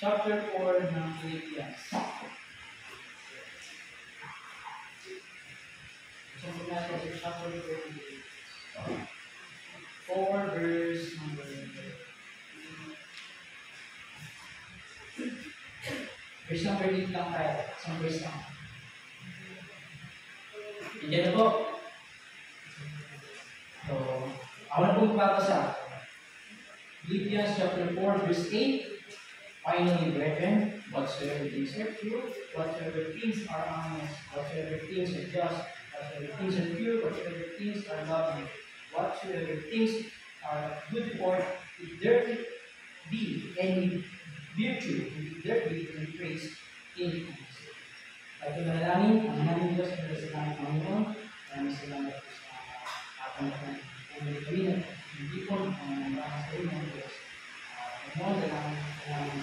chapter 4 ng Philippians. So, natin sa chapter 4, verse number 8 lang tayo. Isang verse lang. Nandiyan na po. So, ako na po magbabasa. Philippians chapter 4, verse 8. Finally, brethren, whatsoever things are true, whatsoever things are honest, whatsoever things are just, whatsoever things are pure, whatsoever things are lovely, whatsoever things are good for, if there be any virtue, if there be any praise, in Christ. At manalangin, ang namin Diyos sa salamat ng Panginoon, maraming salamat po sa ating pagkakas hindi po ang nabahas sa inyo, Diyos. Panginoon, salamat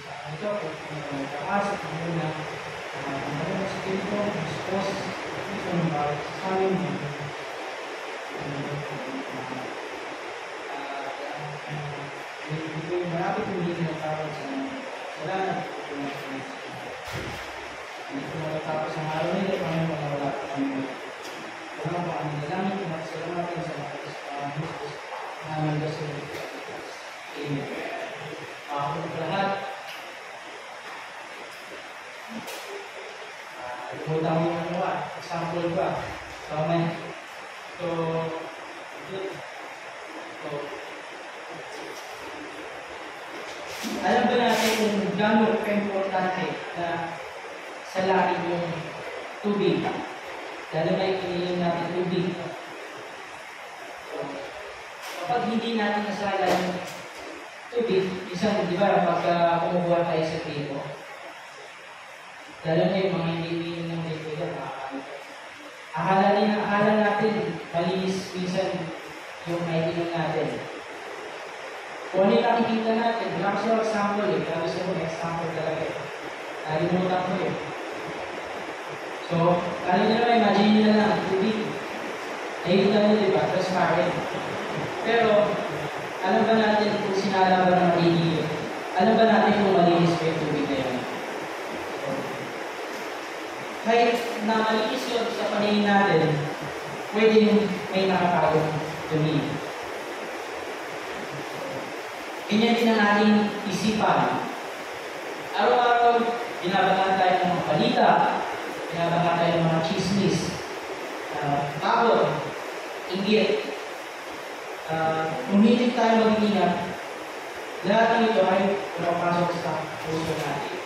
sa ito, at pagkakas at Panginoon na Panginoon sa Espiritu, Diyos, ito ng bawat sa amin, ito yung marami kong hindi natawag sa salamat po na sa hindi ko matatapos ang araw nila, Panginoon, wala po kami. Salamat po kami nalang, salamat po sa mga Jesus na nagdasal. Amen. Ako po lahat. Limutan mo yung ano example ba? So, alam ba natin kung gano'n ka-importante na sa lahi yung tubig? Lalo na iniinom natin tubig. So, kapag hindi natin nasala yung tubig, isang, di ba, kapag kumukuha tayo sa gripo, lalo na yung mga hindi iniinom ng gripo yan, akala natin, malinis minsan yung naiinom natin. Kung ano yung nakikita natin, wala ko siya example eh, kaya gusto ko example talaga eh. Nalimutan ko eh. So, kala nyo naman, imagine nyo na lang, tubig. Nakikita nyo, diba? Transparent. Pero, alam ba natin kung sinala ba ng magiging? Alam ba natin kung malinis pa yung tubig na yun? So, kahit na malinis yun sa paningin natin, pwedeng may nakakagong dumi. Ganyan din ang ating isipan. Araw-araw, binabangan tayo ng mga balita, binabangan tayo ng mga chismis, tawag, inggit. Kung hindi tayo mag-ingat, lahat ng ito ay pumapasok sa puso natin.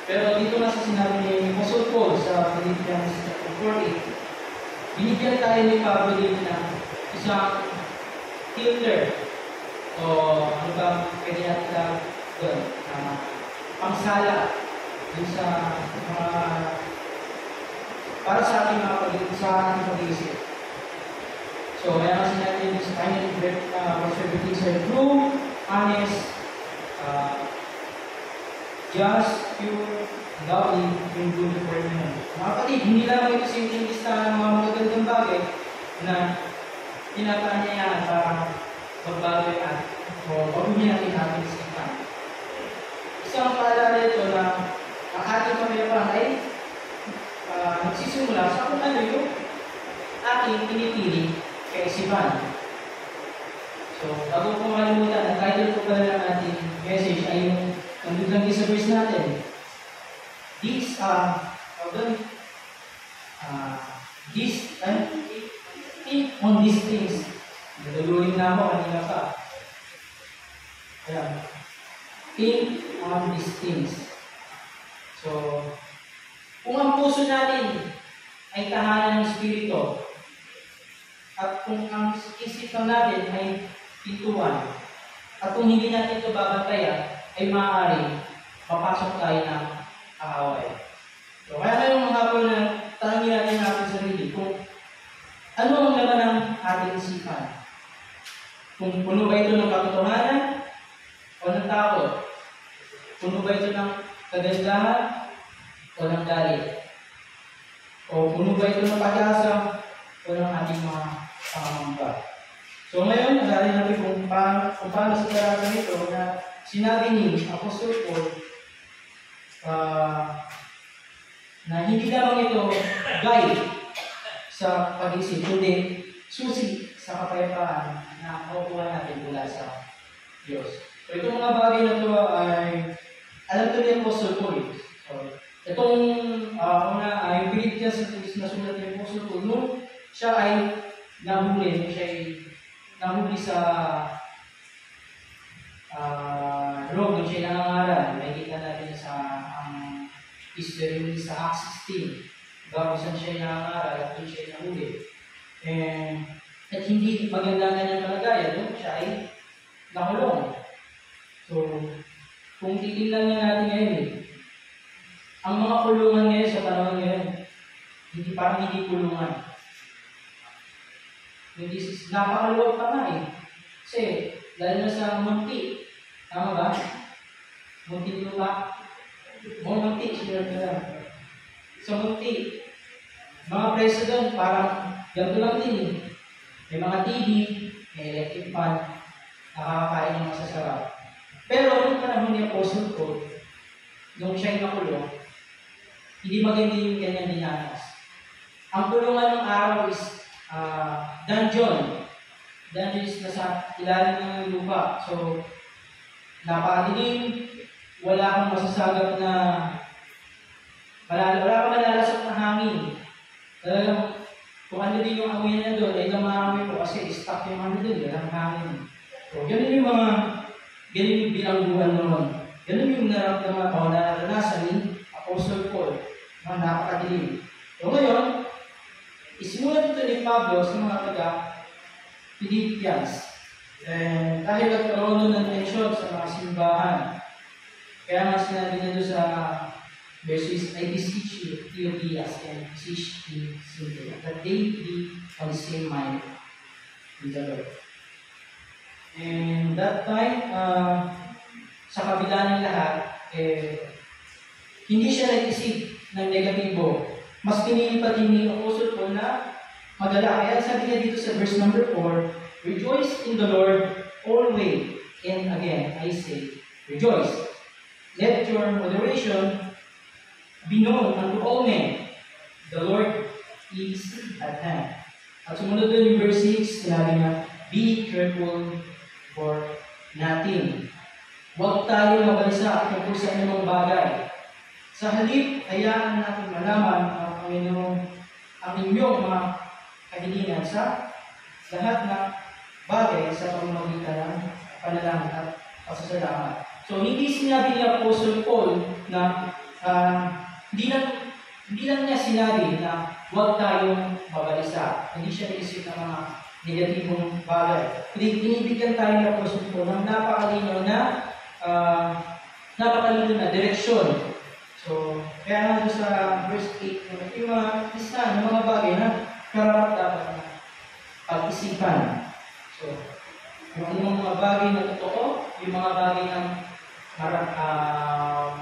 Pero dito na sa sinabi ni Apostle Paul sa Philippians 4:8, binigyan tayo ni Pablo din ng isang filter o ano bang pwede natin doon, pangsala dun sa mga para sa ating mga pag-iisip. So, may mga sinabi din sa kanya, whatsoever things are true, honest, just, pure, lovely, and good for you. Mga kapatid, hindi lang ito simpleng lista ng mga magagandang bagay na tinatanyayaan para magbago yung atin o pag-uwi natin ating isipan. Isang paalala ito na ang ating pamilyapan ay nagsisimula sa kung ano yung ating pinipili kaisipan. So, bago ko malimutan, ang title ko pala ng ating message ay yung nandun sa verse natin. Think on these things. Naduluhin na ako kanina pa. Ayan. Think on these things. So, kung ang puso natin ay tahanan ng Espiritu, at kung ang isipan natin ay pintuan, at kung hindi natin ito babantayan, ay maaari mapasok tayo ng kaaway. So, kaya ngayong mga hapon na tanongin natin natin sarili kung ano ang laman ng ating isipan. Kung puno ba ito ng katotohanan o ng takot? Puno ba ito ng kagandahan o ng galit? O puno ba ito ng pag-asa o ng ating mga pangangamba? So ngayon, nasabi natin kung paano sa karasa nito na sinabi ni Apostle Paul na hindi lamang ito guide sa pag-isip, kundi susi sa kapayapaan na makukuha natin mula sa Diyos. So, itong mga bagay na ito ay alam ko ni Apostle Paul. So, itong una ay Philippians na sulat ni Apostle Paul. Nung siya ay nahuli sa Rome, nung siya nangangaral. Nakikita natin sa history sa Acts 16. Bago saan siya nangangaral at doon siya nahuli. At hindi maganda na niyang kalagayan, no? Siya ay nakulong. So, kung titignan niya natin ngayon, ang mga kulungan ngayon sa panahon ngayon, parang hindi kulungan. Hindi, napakaluwag pa nga eh. Kasi, dahil na sa munti, tama ba? Munti lupa. Munti, sila lang. Sa munti, mga president, parang ganito lang din eh. May mga TV, may electric fan, nakakakain ng masasarap. Pero nung panahon ni Apostle Paul, nung siya'y nakulong, hindi maganda yung kanyang dinanas. Ang kulungan ng araw is dungeon. Dungeon is nasa ilalim ng lupa. So, napakadilim, wala kang masasagap na wala kang malalasap na hangin. Talagang, kung ano din yung amoy na doon, ay lumahamoy po kasi stuck yung ano doon, walang hangin. So, ganun yung bilangguan noon. Ganun yung naramdaman o naranasan ni Apostle Paul na napakadilim. So ngayon, isimulat ito ni Pablo sa mga taga-Philippians. Dahil nagkaroon ng tension sa mga simbahan. Kaya nga sinabi na doon sa verses, I beseech you, Theophilus, and beseech you, Cynthia, that they be on the same mind with the Lord. And that time, sa kabila ng lahat, hindi siya nag-isip ng negatibo. Mas pinili pa din ni Apostle Paul na madala. Kaya sabi niya dito sa verse number 4, rejoice in the Lord always. And again, I say, rejoice. Let your moderation be known unto all men. The Lord is at hand. At sumunod doon yung verse 6, sinabi niya, be careful for nothing. Huwag tayo mabalisa tungkol sa anumang bagay. Sa halip, hayaan natin malaman ang Panginoon ang inyong mga kahilingan sa lahat ng bagay sa pamamagitan ng panalangin at pasasalamat. So, hindi sinabi ni Apostle Paul na hindi lang niya sinabi na huwag tayong mabalisa. Hindi siya naisip ng mga negatibong bagay. Binibigyan tayo ng Apostle Paul ng napakalinaw na direksyon. So, kaya nga sa verse 8, yung mga listahan ng mga bagay na karapat dapat na pag-isipan. So, yung mga bagay na totoo, yung mga bagay na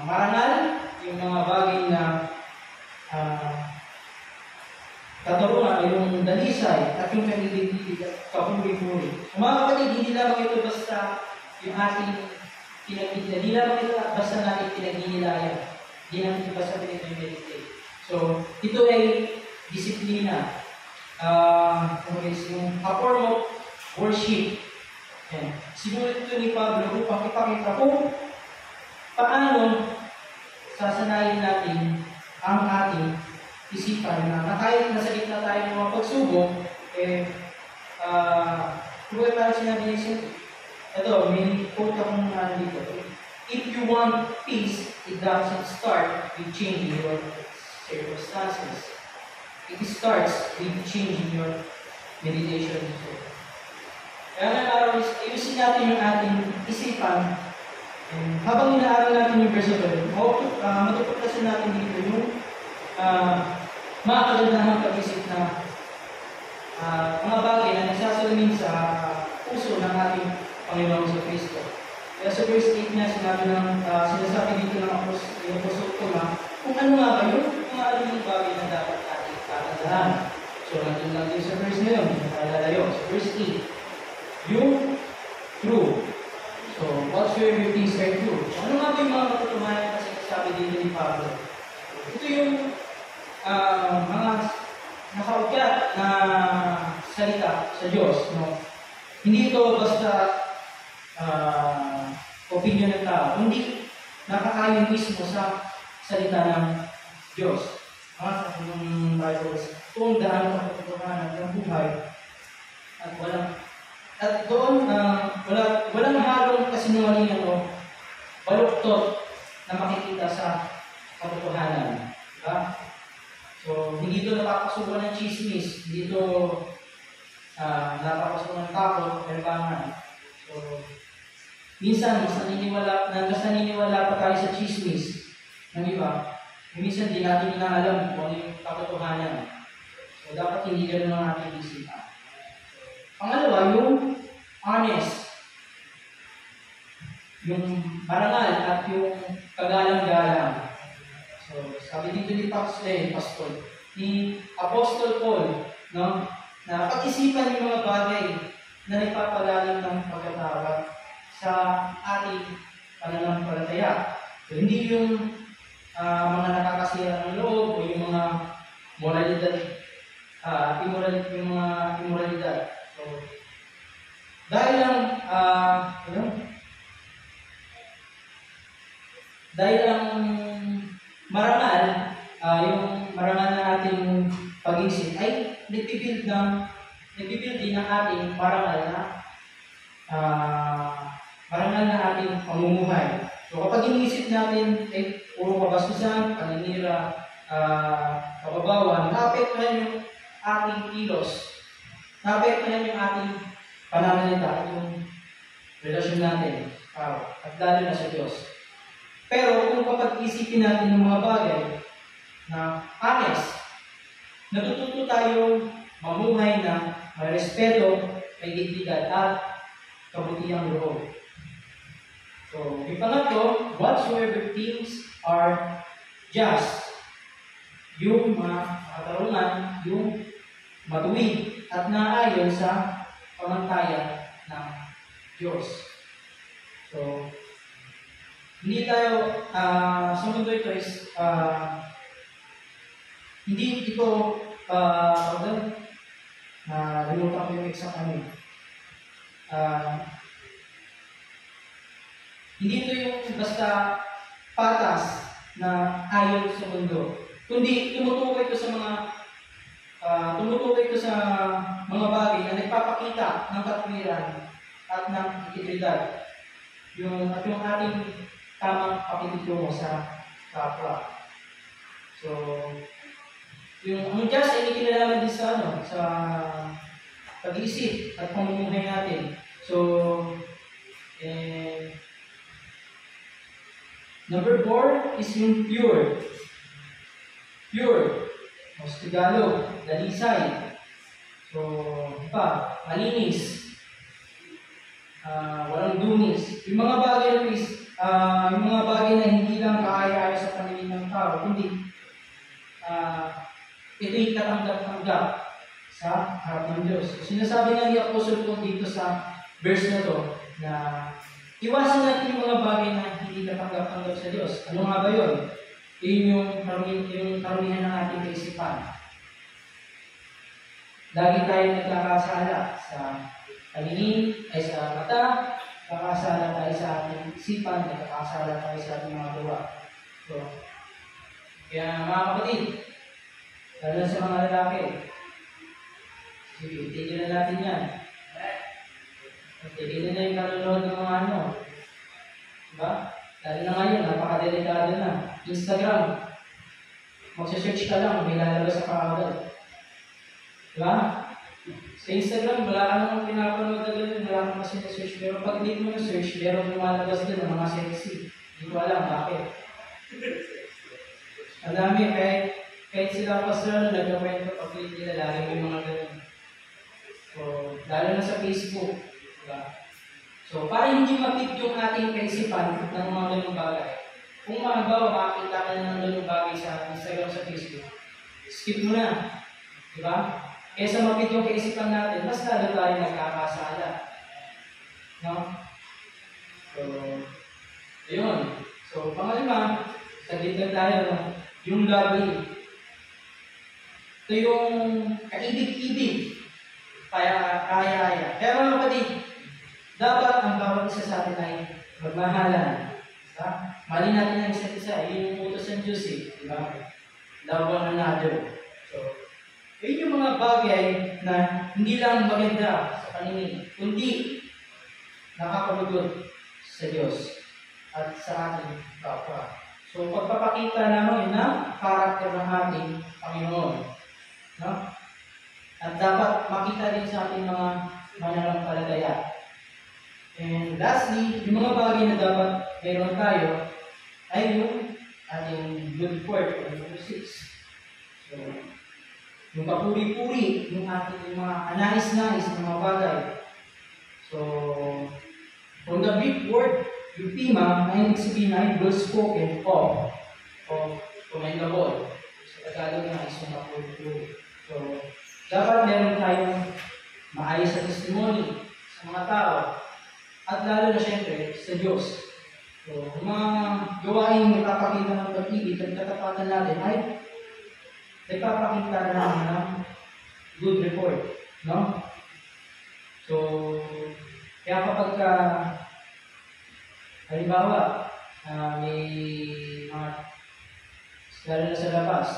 marangal, yung mga bagay na katarungan, yung dalisay, at yung kanilibig at kapuri-puri. Mga kapatid, hindi lamang ito basta yung ating pinagpinila. Hindi lamang ito basta natin pinaginilayan. Hindi natin basta ito yung meditate. So, ito ay disiplina. Yung form of worship. Sinulat ito ni Pablo upang ipakita kung paano sasanayin natin ang ating isipan na kahit nasa gitna tayo ng mga pagsubok, kung parang sinabi niya, ito, may quote akong dito. If you want peace, it doesn't start with changing your circumstances. It starts with changing your meditation. Kaya nga araw, ayusin natin yung ating isipan. Habang inaaral natin yung verse ito, matutuklasan natin dito yung mga kagandahan pag-isip na mga bagay na nagsasalamin sa puso ng ating Panginoon sa Kristo. Kaya sa verse 8 na sinasabi dito ng Apostle Paul kung ano nga ba yun, kung ano yung bagay na dapat natin kagandahan. So, nandun lang din sa verse na yun, nakalala yun. So, verse 8, yung true. So, whatsoever things are yung mga katotohanan kasi sabi dito ni Pablo? Ito yung mga nakaukyat na salita sa Diyos. No? Hindi ito basta opinion ng tao, kundi nakakayon mismo sa salita ng Diyos. Yung Bible, kung daan ng katotohanan ng buhay at doon walang halong kasinungalingan o baluktot na makikita sa katotohanan. Diba? So, hindi ito napapasukan ng chismis, hindi ito napapasukan ng takot, perbangan. So, minsan, mas naniniwala pa tayo sa chismis ng iba. Minsan, di natin inaalam kung ano yung katotohanan. So, dapat hindi ganun ang ating isipan. Pangalawa, yung honest. Yung marangal at yung kagalang-galang. So, sabi dito ni Apostol Paul, no, na pag-isipan yung mga bagay na nagpapalalim ng pagkatawad sa ating pananampalataya. So, hindi yung mga nakakasira ng loob o yung mga moralidad, yung mga immoralidad. So, dahil lang marangal, yung marangal na ating pag-isip ay nagbibuild din ng ating marangal na ating pamumuhay. So kapag iniisip natin ay puro kabastusan, paninira, kababawan, naapektuhan yung ating kilos, naapektuhan yung ating pananalita, yung relasyon natin, at lalo na sa Diyos. Pero kung kapag-isipin natin ng mga bagay na honest, natututo tayong mamuhay na may respeto, may dignidad at kabutihang loob. So, yung pangatlo, whatsoever things are just, yung katarungan, yung matuwid at naayon sa pamantayan ng Diyos. So, hindi tayo, sa mundo ito is, hindi ito, limutan ko yung exact hindi ito yung basta patas na ayon sa mundo, kundi tumutukoy ito sa mga bagay na nagpapakita ng katwiran at ng integridad. At yung ating tamang pakikitungo sa kapwa. So, ang Diyos ay ikinalaman din sa pag-iisip at pamumuhay natin. So, number 4 is yung pure. Pure. Mas Tagalog, dalisay. So, malinis. Walang dumis. Yung mga bagay na hindi lang kaaya-aya sa paningin ng tao, kundi ito'y katanggap-tanggap sa harap ng Diyos. Sinasabi nga ni Apostle Paul dito sa verse na to, na iwasan natin yung mga bagay na hindi katanggap-tanggap sa Diyos. Ano nga ba yun? Yun yung karamihan ng ating kaisipan. Lagi tayo nagkakasala sa paningin, ay sa mata, nakakasala tayo sa ating isipan, nakakasala tayo sa ating mga gawa. So, kaya mga kapatid, lalo na sa mga lalaki, sige, tigil na natin yan. Tigil na yung kaluluwa ng mga diba? Lalo na ngayon, napakadelikado na. Instagram, magsa-search ka lang, may lalabas sa kaagad. Diba? Sa Instagram, wala ka namang pinapanood na gano'n, wala kang kasi na-search. Pero pag hindi mo na-search, meron lumalabas din ng mga sexy. Hindi ko alam bakit. Ang dami, kahit sila pastor na nagkakwento pag nila, lagi may mga gano'n. So, lalo na sa Facebook. Diba? So, para hindi mapit yung ating kaisipan ng mga ganung bagay, kung mahabawa makakita ka na ng ganung bagay sa Instagram, sa Facebook, skip mo na. Diba? Kesa mapit yung kaisipan natin, mas lalo tayo nagkakasala. No? So, ayun. So, So, pangalima, saglit lang tayo, no? Yung lovely. Ito yung kaibig-ibig, kaya-aya. Kaya mga kapatid, dapat ang bawat isa sa atin ay magmahalan. Diba? Mali natin ang isa't isa, yun yung utos ng Diyos eh. Diba? Love one another. So, yun yung mga bagay na hindi lang maganda sa paningin, kundi nakakalugot sa Diyos at sa ating kapwa. So, pagpapakita naman yun na karakter ng ating Panginoon. No? At dapat makita din sa ating mga mananampalataya. And lastly, yung mga bagay na dapat mayroon tayo ay yung ating good report, number 6. So, yung papuri-puri, yung ating mga anais-nais na mga bagay. So, from the Greek word, eupima, na ibig sabihin ay well spoken of commendable. Sa Tagalog na is yung papuri-puri. So, dapat meron tayong maayos sa testimony sa mga tao at lalo na siyempre sa Diyos. So, mga gawain na ipapakita ng pag-ibig at katapatan natin ay ipapakita namin ng good report. No? So, kaya kapag halimbawa, may mga lalo na sa labas,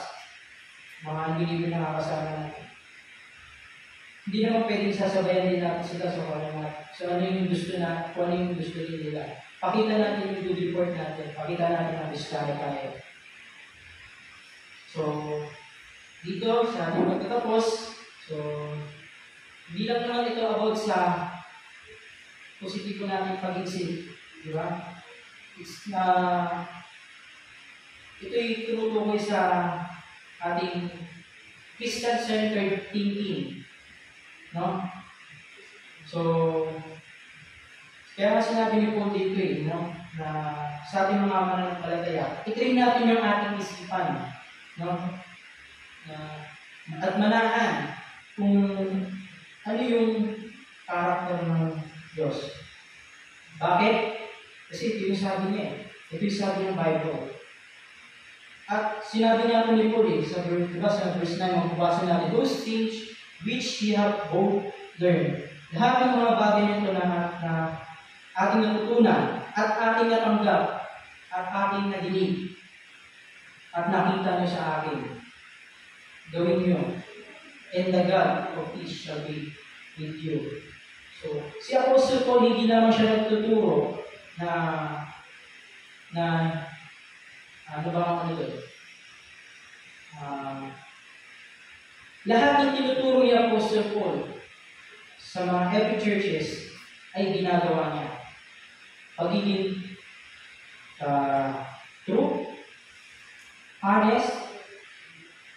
mga hindi nakakasama natin. Hindi naman pwedeng sasabayan din natin sila sa ano yung gusto na, kung ano yung gusto nila. Pakita natin yung good report natin. Pakita natin ang diskare tayo. So, dito sa ating magtatapos, so, hindi lang naman ito about sa positibo natin pag-isip. Di ba? It's na, ito'y tumutukoy sa ating Christian-centered thinking. No? So, kaya nga sinabi ni Paul dito no? Na sa ating mga mananampalataya, i-train natin yung ating isipan. No? At manahan kung ano yung karakter ng Diyos. Bakit? Kasi ito yung sabi niya. Ito yung sabi ng Bible. At sinabi niya ni Paul sa verse 9, magbabasa natin, those things which ye have both learned. Lahat ng mga bagay nito na ating natutunan at ating natanggap at ating nadinig at nakita niyo sa akin. Gawin niyo. And the God of peace shall be with you. So, si Apostle Paul, hindi naman siya nagtuturo na ano ba ang ito? Lahat ng tinuturo ni Apostle Paul sa mga happy churches ay ginagawa niya. Pagiging true, honest,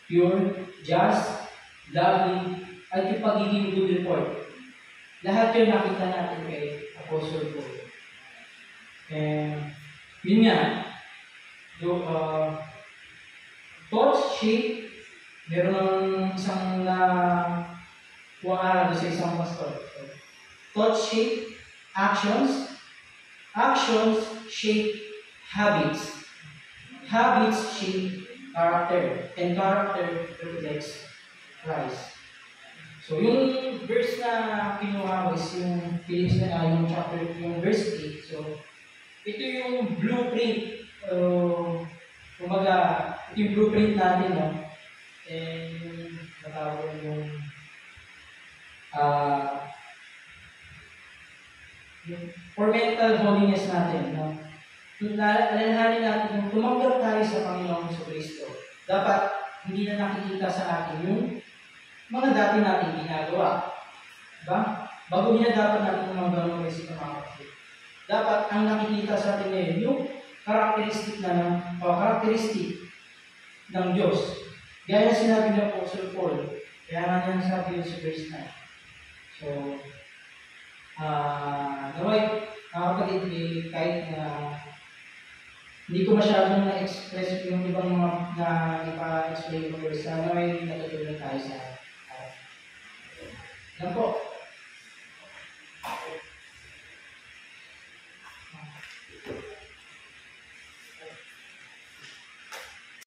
pure, just, loving, at yung pagiging good report. Lahat yun nakita natin kay Apostle Paul. And yun nga, thoughts shape, meron ng isang sa isang pastor. Thoughts shape actions, actions shape habits, habits shape character, and character reflects Christ. So yung verse na kinuha ko is yung Philippians yung chapter, yung verse 8. So ito yung blueprint, kumbaga, ito yung blueprint natin, no? And matawag yung for mental holiness natin, no? Alalahanin natin yung tumanggap tayo sa Panginoong Jesucristo. Dapat hindi na nakikita sa atin yung mga dati natin ginagawa. Diba? Bago niya dapat natin tumanggap ng Kristo ng mga kapatid. Dapat ang nakikita sa atin ngayon yung karakteristik ng Diyos. Gaya na sinabi ng Apostle Paul, kaya nga niya sabi yun sa verse 9. So, naway, kapatid, kahit na hindi ko masyadong na-express yung ibang mga na ipa-explain ko verse, naway natutunan tayo sa yan po.